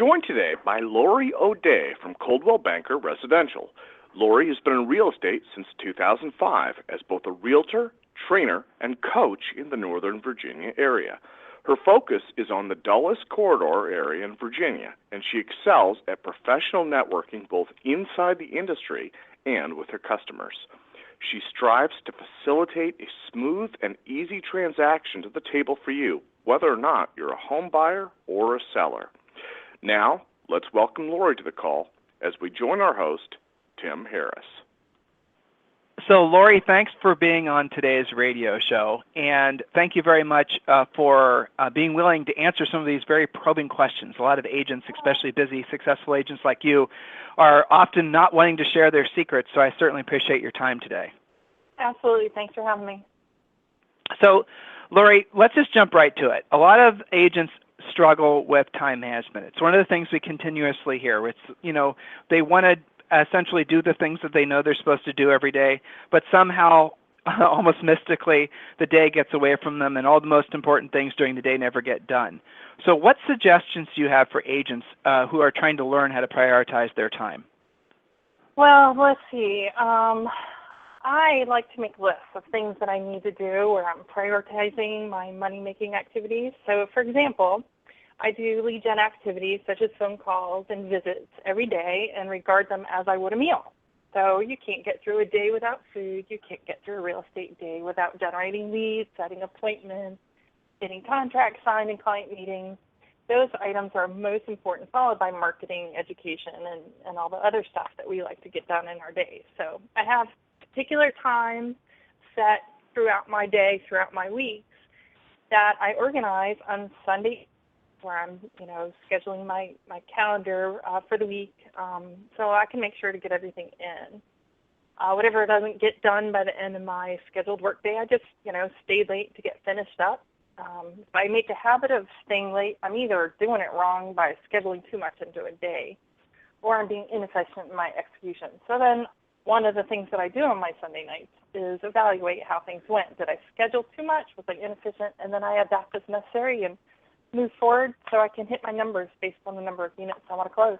joined today by Lori ODay from Coldwell Banker Residential. Lori has been in real estate since 2005 as both a realtor, trainer, and coach in the Northern Virginia area. Her focus is on the Dulles Corridor area in Virginia, and she excels at professional networking both inside the industry and with her customers. She strives to facilitate a smooth and easy transaction to the table for you, whether or not you're a home buyer or a seller. Now, let's welcome Lori to the call as we join our host, Tim Harris. So, Lori, thanks for being on today's radio show, and thank you very much for being willing to answer some of these very probing questions. A lot of agents, especially busy, successful agents like you, are often not wanting to share their secrets, so I certainly appreciate your time today. Absolutely. Thanks for having me. So, Lori, let's just jump right to it. A lot of agents struggle with time management. It's one of the things we continuously hear. It's, they want to essentially do the things that they know they're supposed to do every day, but somehow, almost mystically, the day gets away from them and all the most important things during the day never get done. So what suggestions do you have for agents who are trying to learn how to prioritize their time? Well, let's see. I like to make lists of things that I need to do where I'm prioritizing my money-making activities. So, for example, I do lead gen activities such as phone calls and visits every day and regard them as I would a meal. So you can't get through a day without food. You can't get through a real estate day without generating leads, setting appointments, getting contracts signed and client meetings. Those items are most important, followed by marketing, education, and all the other stuff that we like to get done in our days. So I have particular times set throughout my day, throughout my weeks, that I organize on Sunday where I'm, scheduling my calendar for the week so I can make sure to get everything in. Whatever doesn't get done by the end of my scheduled work day, I just, stay late to get finished up. If I make a habit of staying late, I'm either doing it wrong by scheduling too much into a day, or I'm being inefficient in my execution. So then one of the things that I do on my Sunday nights is evaluate how things went. Did I schedule too much? Was I inefficient? And then I adapt as necessary and move forward so I can hit my numbers based on the number of units I want to close.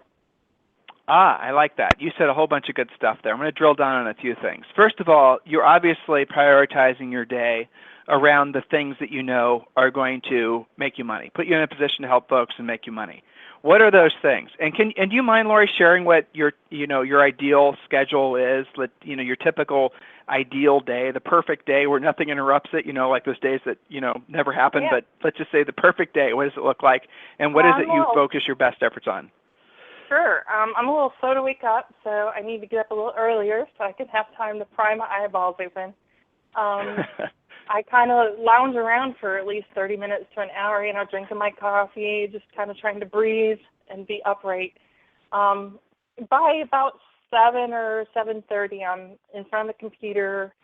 I like that. You said a whole bunch of good stuff there. I'm going to drill down on a few things. First of all, you're obviously prioritizing your day around the things that you know are going to make you money, put you in a position to help folks and make you money. What are those things? And do you mind, Lori, sharing what your ideal schedule is? Your typical ideal day, the perfect day where nothing interrupts it. Like those days that never happen. Yeah. But let's just say the perfect day. What does it look like? And what is it you focus your best efforts on? Sure. I'm a little slow to wake up, so I need to get up a little earlier so I can have time to pry my eyeballs open. I kind of lounge around for at least 30 minutes to an hour, drinking my coffee, just kind of trying to breathe and be upright. By about 7 or 7:30, I'm in front of the computer,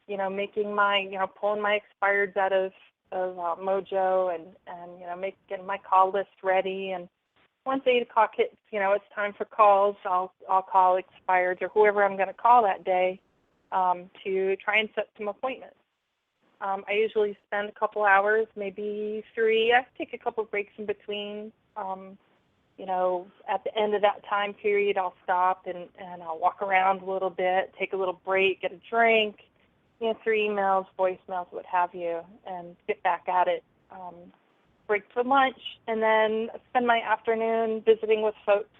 making my, pulling my expireds out of Mojo and getting my call list ready. And once 8 o'clock hits, it's time for calls. I'll call expireds or whoever I'm going to call that day to try and set some appointments. I usually spend a couple hours, maybe 3. I take a couple breaks in between. At the end of that time period, I'll stop and I'll walk around a little bit, take a little break, get a drink, answer emails, voicemails, what have you, and get back at it. Break for lunch, and then spend my afternoon visiting with folks,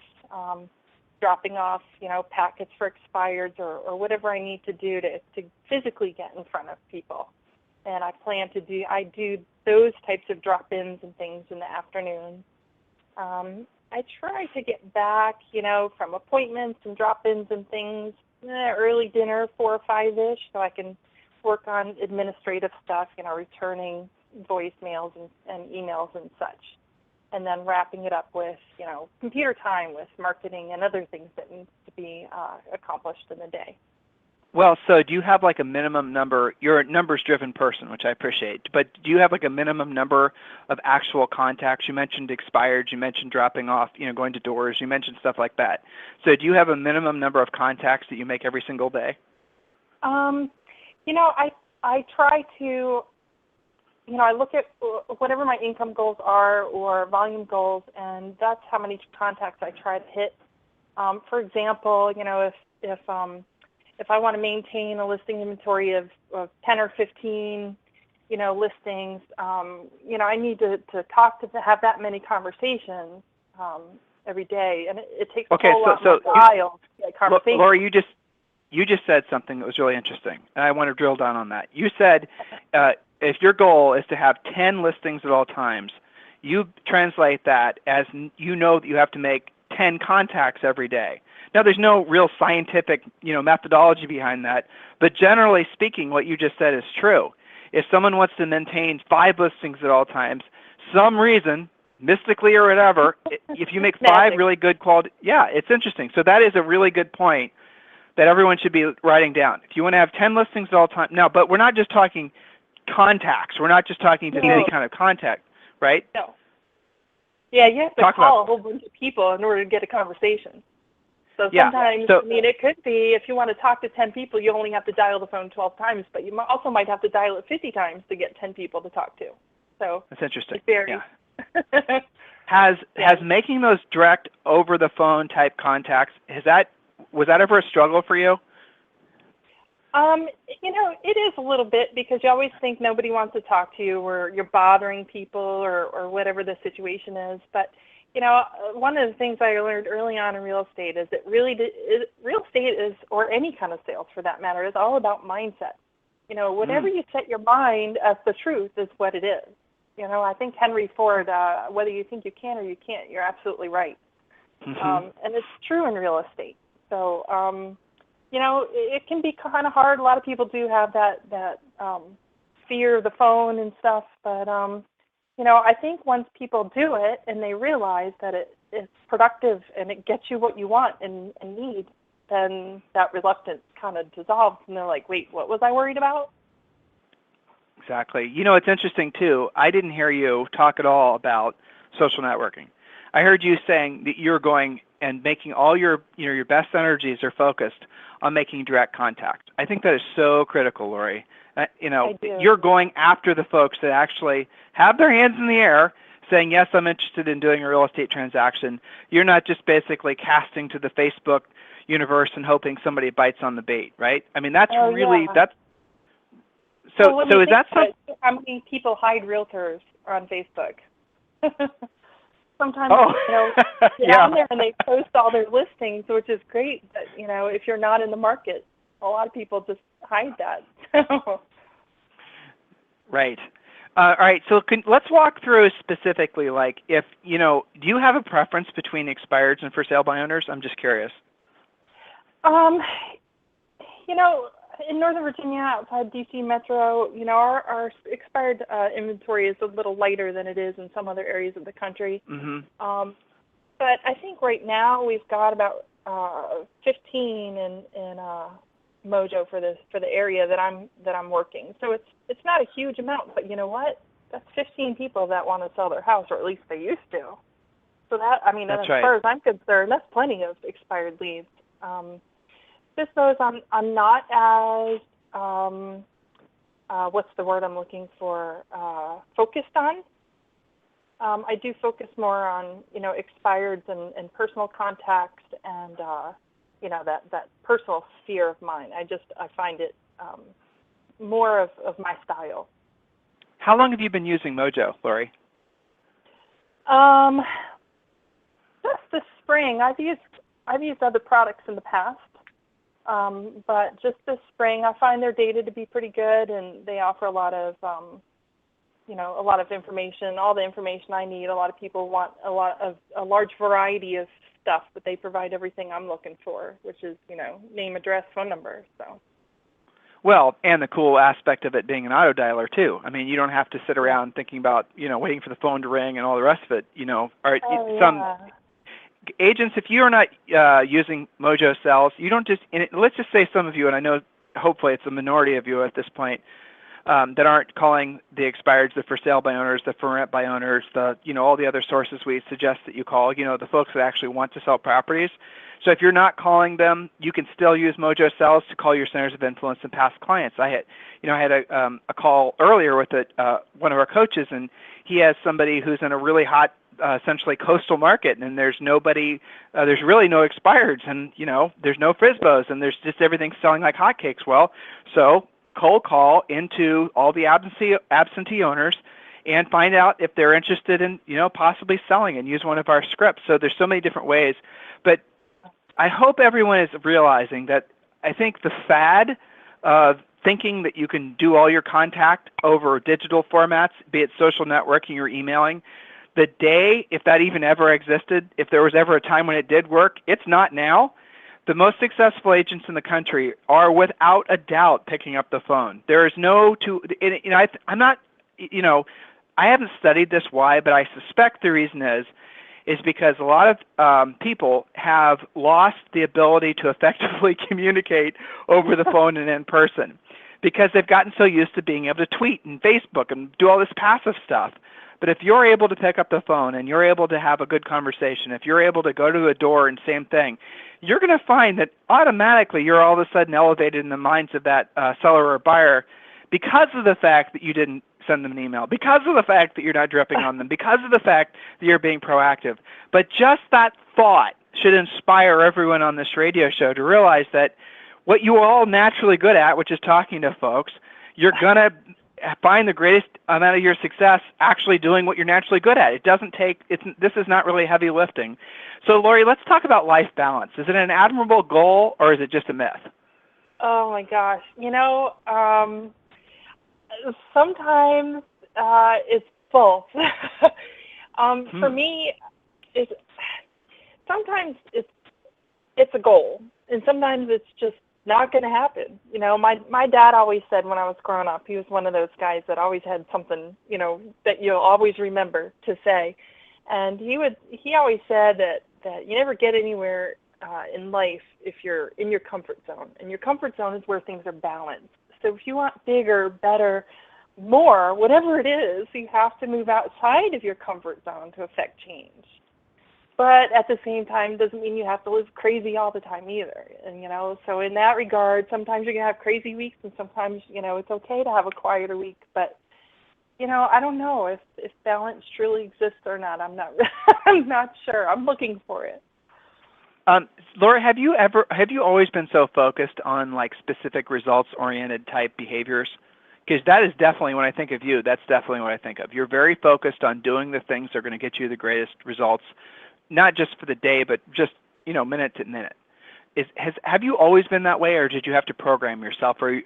dropping off, packets for expireds or whatever I need to do to physically get in front of people. And I do those types of drop-ins and things in the afternoon. I try to get back, from appointments and drop-ins and things, early dinner, 4 or 5-ish, so I can work on administrative stuff, returning voicemails and emails and such. And then wrapping it up with, computer time with marketing and other things that need to be accomplished in the day. Well, so do you have like a minimum number? You're a numbers-driven person, which I appreciate, but do you have like a minimum number of actual contacts? You mentioned expired, you mentioned dropping off, going to doors, you mentioned stuff like that. So do you have a minimum number of contacts that you make every single day? I try to I look at whatever my income goals are or volume goals, and that's how many contacts I try to hit. For example, if I want to maintain a listing inventory of 10 or 15, listings, I need to have that many conversations every day, and it takes a whole lot more dial conversation. Lori, you just said something that was really interesting, and I want to drill down on that. You said if your goal is to have 10 listings at all times, you translate that as that you have to make 10 contacts every day. Now, there's no real scientific, methodology behind that, but generally speaking, what you just said is true. If someone wants to maintain 5 listings at all times, some reason, mystically or whatever, if you make 5 really good quality, it's interesting. So that is a really good point that everyone should be writing down. If you want to have 10 listings at all times, now, but we're not just talking contacts. We're not just talking just any kind of contact, right? No. Yeah, you have to call a whole bunch of people in order to get a conversation. So sometimes, it could be if you want to talk to 10 people, you only have to dial the phone 12 times, but you also might have to dial it 50 times to get 10 people to talk to. So that's interesting. It varies. Yeah. Has making those direct over the phone type contacts, was that ever a struggle for you? It is a little bit because you always think nobody wants to talk to you or you're bothering people or whatever the situation is. But, one of the things I learned early on in real estate is that real estate is, or any kind of sales for that matter, is all about mindset. Whatever you set your mind as the truth is what it is. I think Henry Ford, whether you think you can or you can't, you're absolutely right. Mm-hmm. And it's true in real estate. So, it can be kind of hard. A lot of people do have that fear of the phone and stuff. But, I think once people do it and they realize that it's productive and it gets you what you want and need, then that reluctance kind of dissolves. And they're like, wait, what was I worried about? Exactly. It's interesting, too. I didn't hear you talk at all about social networking. I heard you saying that you're going and making all your best energies are focused on making direct contact. I think that is so critical, Lori. You're going after the folks that actually have their hands in the air saying, yes, I'm interested in doing a real estate transaction. You're not just basically casting to the Facebook universe and hoping somebody bites on the bait, right? I mean, that's that's. So is that something? How many people hide realtors on Facebook? Sometimes, get on there and they post all their listings, which is great. But, if you're not in the market, a lot of people just hide that. Right. All right. So let's walk through specifically, like, if, do you have a preference between expireds and for sale by owners? I'm just curious. In Northern Virginia, outside D.C. Metro, our expired inventory is a little lighter than it is in some other areas of the country. Mm-hmm. But I think right now we've got about 15 in Mojo for the area that I'm working. So it's not a huge amount, but you know what? That's 15 people that want to sell their house, or at least they used to. So as far as I'm concerned, that's plenty of expired leads. Just those I'm not as what's the word I'm looking for, focused on. I do focus more on expireds and personal contacts and that personal sphere of mine. I find it more of my style. How long have you been using Mojo, Lori? Just this spring. I've used other products in the past. But just this spring, I find their data to be pretty good, and they offer a lot of information, all the information I need. A lot of people want a large variety of stuff, but they provide everything I'm looking for, which is, name, address, phone number. So. Well, and the cool aspect of it being an auto dialer too. I mean, you don't have to sit around thinking about, waiting for the phone to ring and all the rest of it. Agents, if you are not using Mojo Sells, you don't just, let's just say some of you, and I know hopefully it's a minority of you at this point, that aren't calling the expireds the for sale by owners, the for rent by owners, all the other sources we suggest that you call, the folks that actually want to sell properties. So if you're not calling them, you can still use Mojo Sells to call your centers of influence and past clients. I had a call earlier with one of our coaches, and he has somebody who's in a really hot, essentially coastal market, and there's nobody, there's really no expireds, and there's no Frisbos, and there's just everything selling like hotcakes. Well, so cold call into all the absentee owners and find out if they're interested in possibly selling, and use one of our scripts. So there's so many different ways, but I hope everyone is realizing that I think the fad of thinking that you can do all your contact over digital formats, be it social networking or emailing, the day, if that even ever existed, if there was ever a time when it did work, it's not now. The most successful agents in the country are without a doubt picking up the phone. There is I'm not, I haven't studied this why, but I suspect the reason is because a lot of people have lost the ability to effectively communicate over the phone and in person because they've gotten so used to being able to tweet and Facebook and do all this passive stuff. But if you're able to pick up the phone and you're able to have a good conversation, if you're able to go to a door and same thing, you're going to find that automatically you're all of a sudden elevated in the minds of that seller or buyer because of the fact that you didn't send them an email, because of the fact that you're not dripping on them, because of the fact that you're being proactive. But just that thought should inspire everyone on this radio show to realize that what you are all naturally good at, which is talking to folks, you're going to find the greatest amount of your success actually doing what you're naturally good at. This is not really heavy lifting. So Lori, let's talk about life balance. Is it an admirable goal or is it just a myth? Oh my gosh. Sometimes it's both. For me, sometimes it's a goal, and sometimes it's just not going to happen. My dad always said when I was growing up, he was one of those guys that always had something, that you'll always remember to say. And he always said that you never get anywhere in life if you're in your comfort zone. And your comfort zone is where things are balanced. So if you want bigger, better, more, whatever it is, you have to move outside of your comfort zone to affect change. But at the same time, doesn't mean you have to live crazy all the time either. And, so in that regard, sometimes you're going to have crazy weeks and sometimes, it's okay to have a quieter week. But, I don't know if balance truly exists or not. I'm not sure. I'm looking for it. Laura, have you always been so focused on like specific results-oriented type behaviors? Because that is definitely, when I think of you, that's definitely what I think of. You're very focused on doing the things that are going to get you the greatest results, not just for the day, but just, minute to minute. Have you always been that way, or did you have to program yourself, or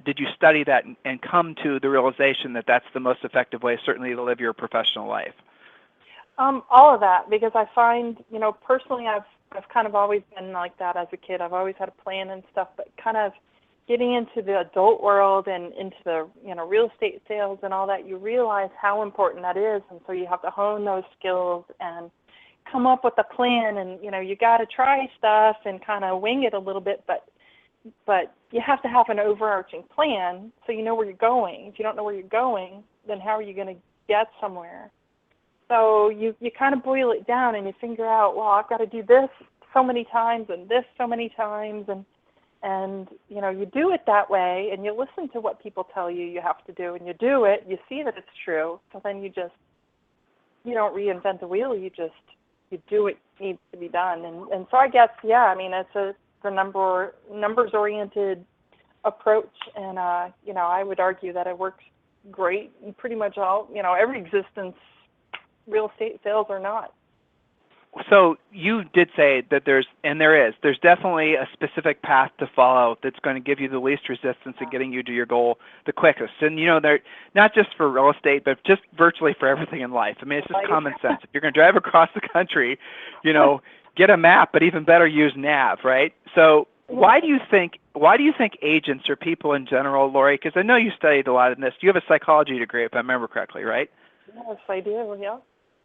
did you study that and come to the realization that that's the most effective way, certainly, to live your professional life? All of that, because I find, personally, I've kind of always been like that as a kid. I've always had a plan and stuff, but kind of getting into the adult world and into the real estate sales and all that, you realize how important that is, and so you have to hone those skills and come up with a plan, and you got to try stuff and kind of wing it a little bit, but you have to have an overarching plan so you know where you're going. If you don't know where you're going, then how are you going to get somewhere? So you kind of boil it down and you figure out, well, I've got to do this so many times and this so many times, and you do it that way, and you listen to what people tell you have to do, and you do it, you see that it's true, so then you don't reinvent the wheel, you do what needs to be done. And so I guess, it's the numbers-oriented approach, and, I would argue that it works great in pretty much all, every existence, real estate sales or not. So you did say that there's definitely a specific path to follow that's going to give you the least resistance in getting you to your goal the quickest. And, they're not just for real estate, but just virtually for everything in life. I mean, it's just common sense. If you're going to drive across the country, get a map, but even better, use nav, right? So why do you think agents or people in general, Lori, because I know you studied a lot in this, you have a psychology degree, if I remember correctly, right? Yes, I do, yeah.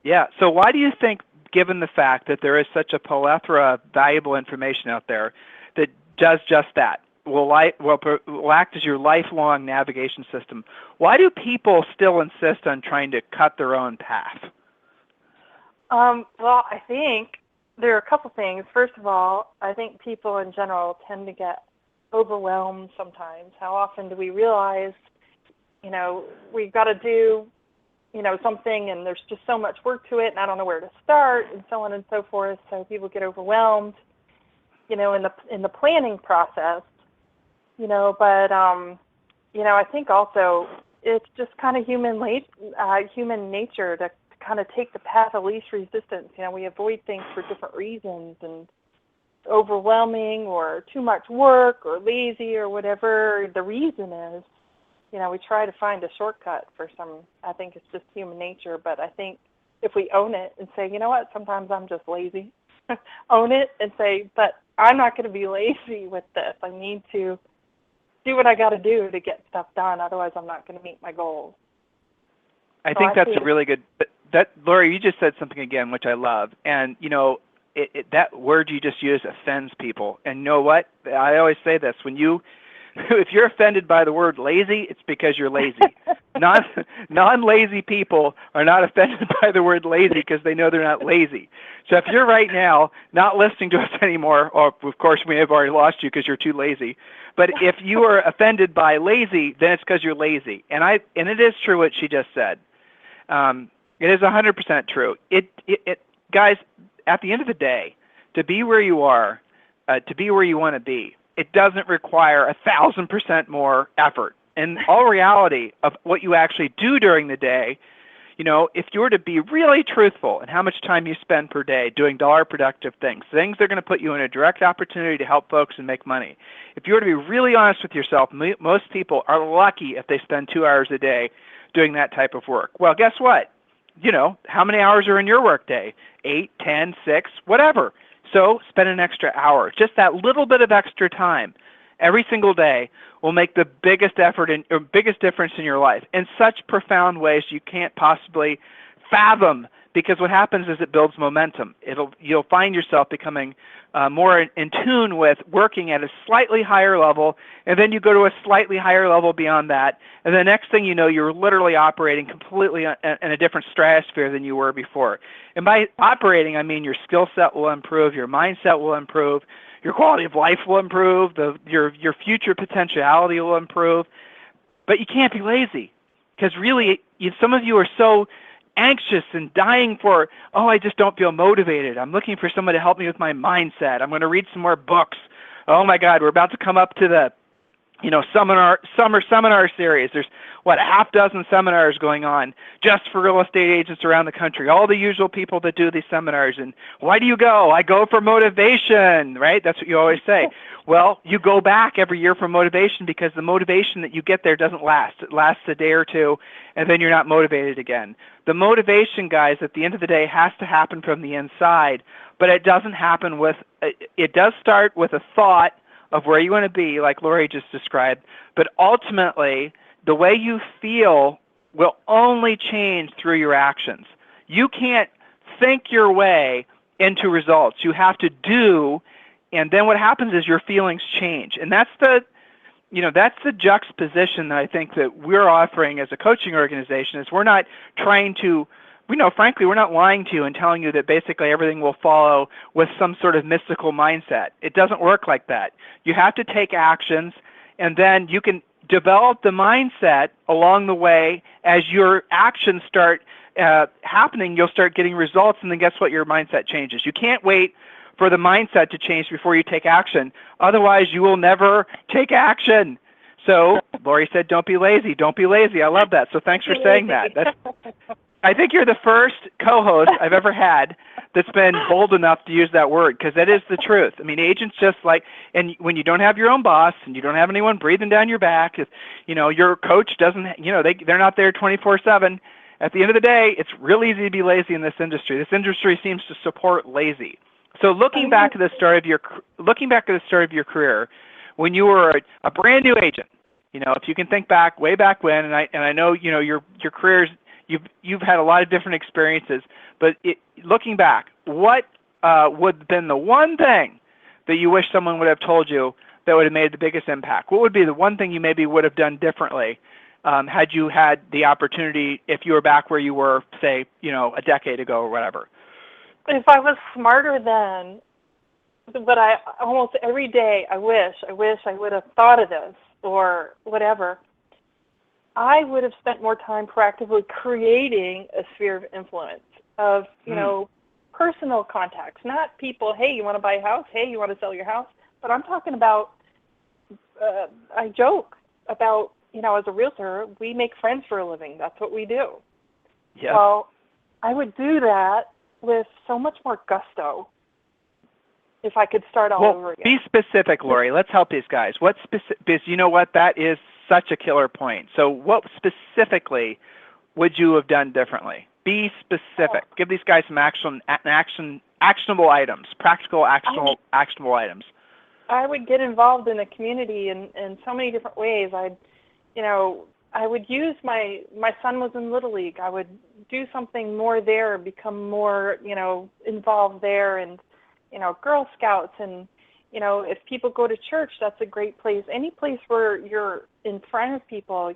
Yeah, so why do you think, given the fact that there is such a plethora of valuable information out there that does just that, will act as your lifelong navigation system, why do people still insist on trying to cut their own path? Well, I think there are a couple things. First of all, I think people in general tend to get overwhelmed sometimes. How often do we realize, we've got to do, something, and there's just so much work to it, and I don't know where to start, and so on and so forth. So people get overwhelmed, in the planning process, But I think also it's just kind of human nature to kind of take the path of least resistance. We avoid things for different reasons, and overwhelming or too much work or lazy or whatever the reason is. We try to find a shortcut for some. I think it's just human nature, but I think if we own it and say, you know what, sometimes I'm just lazy, own it and say, but I'm not going to be lazy with this. I need to do what I got to do to get stuff done. Otherwise, I'm not going to meet my goals. I think that's a really good. Lori, you just said something again, which I love, and that word you just used offends people. And you know what? I always say this: if you're offended by the word lazy, it's because you're lazy. Non-lazy people are not offended by the word lazy because they know they're not lazy. So if you're right now not listening to us anymore, or of course we have already lost you because you're too lazy, but if you are offended by lazy, then it's because you're lazy. And it is true what she just said. It is 100% true. Guys, at the end of the day, to be where you are, to be where you want to be, it doesn't require 1,000% more effort. In all reality of what you actually do during the day, if you were to be really truthful in how much time you spend per day doing dollar productive things that are going to put you in a direct opportunity to help folks and make money. If you were to be really honest with yourself, most people are lucky if they spend 2 hours a day doing that type of work. Well, guess what? How many hours are in your work day? 8, 10, 6, whatever. So spend an extra hour. Just that little bit of extra time every single day will make the biggest biggest difference in your life in such profound ways you can't possibly fathom, because what happens is it builds momentum. You'll find yourself becoming more in tune with working at a slightly higher level, and then you go to a slightly higher level beyond that, and the next thing you know, you're literally operating completely in a different stratosphere than you were before. And by operating, I mean your skill set will improve, your mindset will improve, your quality of life will improve, your future potentiality will improve. But you can't be lazy, because really, some of you are so anxious and dying for, I just don't feel motivated. I'm looking for someone to help me with my mindset. I'm going to read some more books. Oh my God, we're about to come up to the summer seminar series. There's a half dozen seminars going on just for real estate agents around the country. All the usual people that do these seminars. And why do you go? I go for motivation, right? That's what you always say. Well, you go back every year for motivation because the motivation that you get there doesn't last. It lasts a day or two, and then you're not motivated again. The motivation, guys, at the end of the day has to happen from the inside, but it doesn't happen it does start with a thought of where you want to be, like Lori just described, but ultimately the way you feel will only change through your actions. You can't think your way into results. You have to do, and then what happens is your feelings change. And that's the juxtaposition that I think that we're offering as a coaching organization. Is we're not trying to, frankly, we're not lying to you and telling you that basically everything will follow with some sort of mystical mindset. It doesn't work like that. You have to take actions, and then you can develop the mindset along the way. As your actions start happening, you'll start getting results, and then guess what? Your mindset changes. You can't wait for the mindset to change before you take action. Otherwise, you will never take action. So Lori said, don't be lazy. Don't be lazy. I love that. So thanks for saying that. I think you're the first co-host I've ever had that's been bold enough to use that word, because that is the truth. I mean, agents just and when you don't have your own boss and you don't have anyone breathing down your back, if your coach doesn't, they're not there 24/7. At the end of the day, it's real easy to be lazy in this industry. This industry seems to support lazy. So looking back at the start of your career, when you were a brand new agent, if you can think back way back when, and I know your careers. You've had a lot of different experiences, but looking back, what would have been the one thing that you wish someone would have told you that would have made the biggest impact? What would be the one thing you maybe would have done differently had you had the opportunity if you were back where you were, say, a decade ago or whatever? if I was smarter then, but I almost every day I wish I would have thought of this or whatever. I would have spent more time proactively creating a sphere of influence of, personal contacts, not people, hey, you want to buy a house? Hey, you want to sell your house? But I'm talking about, I joke about, as a realtor, we make friends for a living. That's what we do. Yeah. Well, I would do that with so much more gusto if I could start all over again. Be specific, Lori. Let's help these guys. Because you know what? That is such a killer point. So what specifically would you have done differently? Be specific. Give these guys some actionable items, practical actionable items. I would get involved in the community in so many different ways. I would use my son was in Little League. I would do something more there, become more, involved there, and, Girl Scouts, and, if people go to church, that's a great place. Any place where you're in front of people,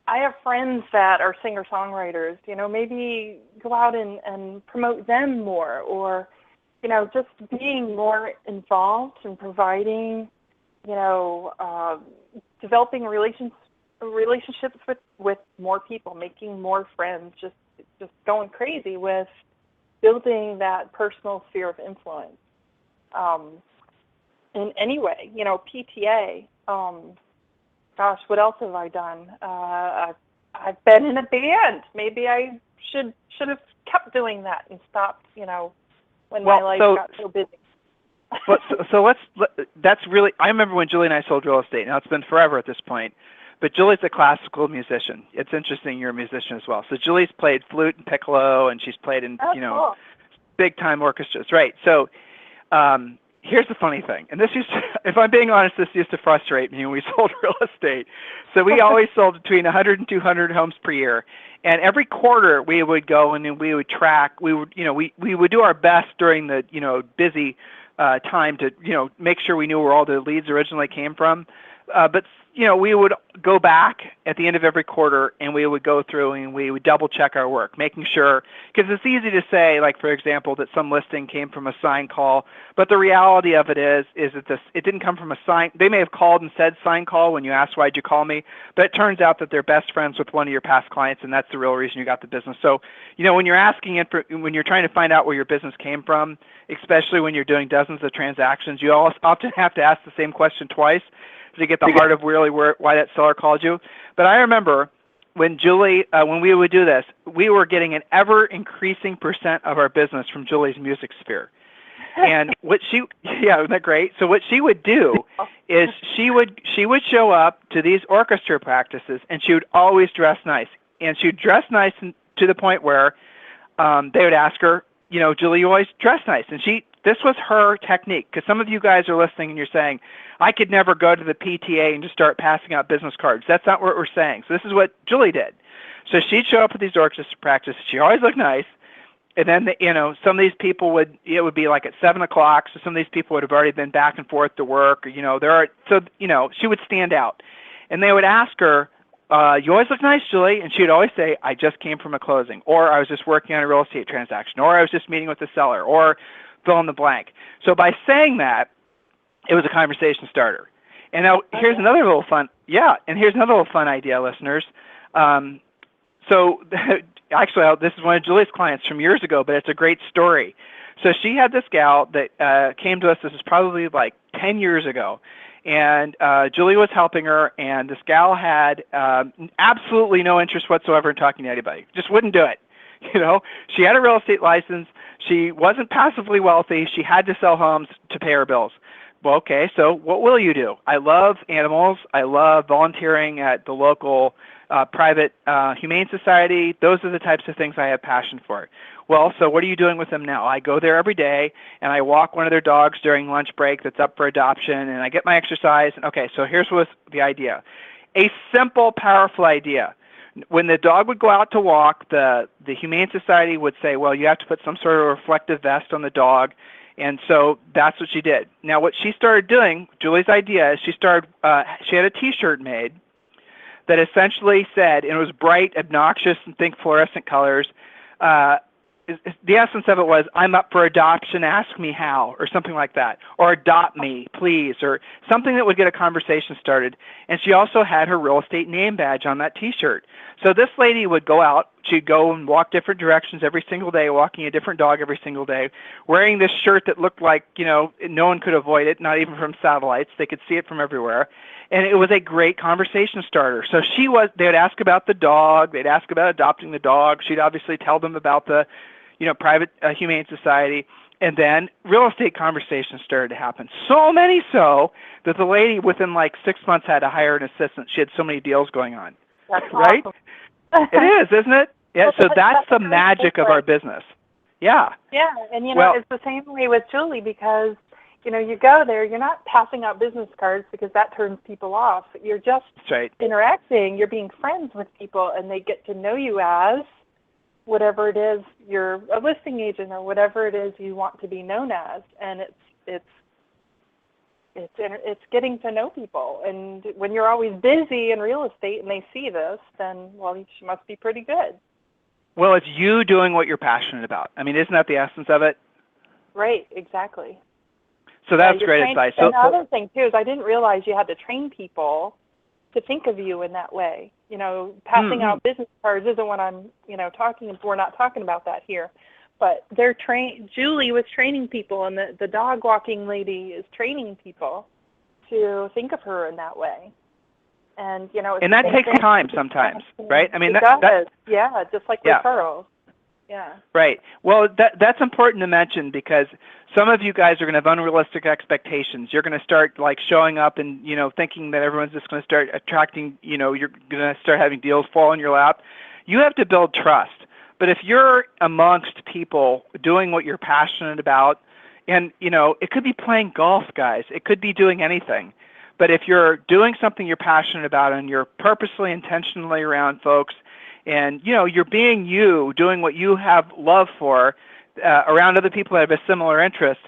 I have friends that are singer-songwriters, maybe go out and promote them more, or, just being more involved and providing, developing relationships with more people, making more friends, just going crazy with building that personal sphere of influence. In any way, PTA, what else have I done? I've been in a band. Maybe I should have kept doing that and stopped, when my life got so busy. That's really, I remember when Julie and I sold real estate. Now it's been forever at this point, but Julie's a classical musician. It's interesting you're a musician as well. So Julie's played flute and piccolo, and she's played in, cool. big time orchestras, right? So here's the funny thing, and this used to, if I'm being honest, this used to frustrate me when we sold real estate. So we always sold between 100 and 200 homes per year, and every quarter we would go and we would track. We would, we would do our best during the, busy time to, make sure we knew where all the leads originally came from. But we would go back at the end of every quarter and we would go through and we would double check our work, making sure, because it's easy to say, like, for example, that some listing came from a sign call, but the reality of it is that it didn't come from a sign. They may have called and said sign call when you asked, why'd you call me? But it turns out that they're best friends with one of your past clients, and that's the real reason you got the business. So, when you're when you're trying to find out where your business came from, especially when you're doing dozens of transactions, you often have to ask the same question twice to get the heart of really why that seller called you. But I remember when Julie, when we would do this, we were getting an ever-increasing % of our business from Julie's music sphere. And isn't that great? So what she would do is she would show up to these orchestra practices, and she would always dress nice. And she would dress nice to the point where they would ask her, Julie, you always dress nice. And this was her technique, because some of you guys are listening and you're saying, I could never go to the PTA and just start passing out business cards. That's not what we're saying. So this is what Julie did. So she'd show up at these orchestra practices. She always looked nice. And then, some of these people it would be like at 7 o'clock. So some of these people would have already been back and forth to work. She would stand out. And they would ask her, you always look nice, Julie. And she would always say, I just came from a closing, or I was just working on a real estate transaction, or I was just meeting with the seller, or fill in the blank. So by saying that, it was a conversation starter. And now here's another little fun idea, listeners. Actually, this is one of Julie's clients from years ago, but it's a great story. So she had this gal that came to us. This is probably like 10 years ago. And Julie was helping her, and this gal had absolutely no interest whatsoever in talking to anybody. Just wouldn't do it. She had a real estate license. She wasn't passively wealthy. She had to sell homes to pay her bills. Well, okay, so what will you do? I love animals. I love volunteering at the local private humane society. Those are the types of things I have passion for. Well, so what are you doing with them now? I go there every day, and I walk one of their dogs during lunch break that's up for adoption, and I get my exercise. Okay, so here's what's the idea. A simple, powerful idea. When the dog would go out to walk, the Humane Society would say, well, you have to put some sort of reflective vest on the dog. And so that's what she did. Now what she started doing, Julie's idea, is she had a T-shirt made that essentially said, and it was bright, obnoxious, and think fluorescent colors. The essence of it was, I'm up for adoption, ask me how, or something like that, or adopt me, please, or something that would get a conversation started. And she also had her real estate name badge on that T-shirt. So this lady would go out, she'd go and walk different directions every single day, walking a different dog every single day, wearing this shirt that looked like, no one could avoid it, not even from satellites. They could see it from everywhere. And it was a great conversation starter. So they would ask about the dog, they'd ask about adopting the dog, she'd obviously tell them about the private humane society, and then real estate conversations started to happen. So many so that the lady within like 6 months had to hire an assistant. She had so many deals going on. That's right? Awesome. It is, isn't it? Yeah. Well, so that's the magic of our business. Yeah. Yeah, and it's the same way with Julie, because you go there, you're not passing out business cards because that turns people off. You're just interacting. You're being friends with people, and they get to know you as whatever it is, you're a listing agent or whatever it is you want to be known as, and it's getting to know people. And when you're always busy in real estate and they see this, then you must be pretty good. Well, it's you doing what you're passionate about. I mean, isn't that the essence of it? Right, exactly. So that's great advice. And the other thing too is I didn't realize you had to train people to think of you in that way. Passing out business cards isn't what I'm, we're not talking about that here. But Julie was training people, and the dog walking lady is training people to think of her in that way. And, and that takes time sometimes, right? I mean, it does. Yeah, just like referrals. Yeah. Right. Well, that's important to mention, because some of you guys are going to have unrealistic expectations. You're going to start showing up and thinking that everyone's just going to start attracting. You're going to start having deals fall in your lap. You have to build trust. But if you're amongst people doing what you're passionate about, and it could be playing golf, guys. It could be doing anything. But if you're doing something you're passionate about and you're purposely, intentionally around folks, and you're being you, doing what you have love for, around other people that have a similar interest,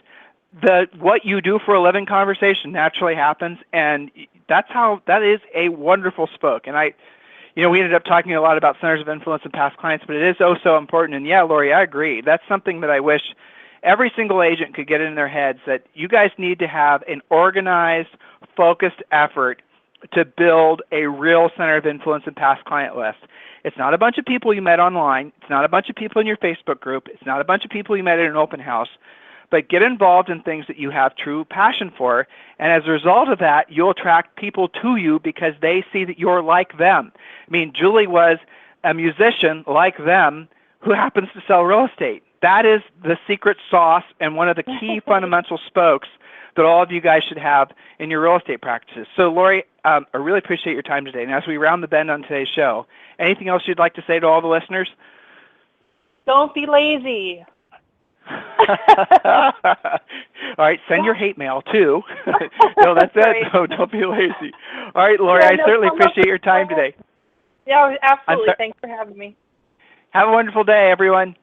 what you do for a living conversation naturally happens, and that is a wonderful spoke. And we ended up talking a lot about centers of influence and past clients, but it is so important. And yeah, Lori, I agree. That's something that I wish every single agent could get in their heads, that you guys need to have an organized, focused effort to build a real center of influence and past client list. It's not a bunch of people you met online. It's not a bunch of people in your Facebook group. It's not a bunch of people you met at an open house. But get involved in things that you have true passion for. And as a result of that, you'll attract people to you because they see that you're like them. I mean, Julie was a musician like them who happens to sell real estate. That is the secret sauce and one of the key fundamental spokes that all of you guys should have in your real estate practices. So, Lori, I really appreciate your time today. And as we round the bend on today's show, anything else you'd like to say to all the listeners? Don't be lazy. All right, send your hate mail, too. No, that's it. No, don't be lazy. All right, Lori, I certainly appreciate your time today. Yeah, absolutely. Thanks for having me. Have a wonderful day, everyone.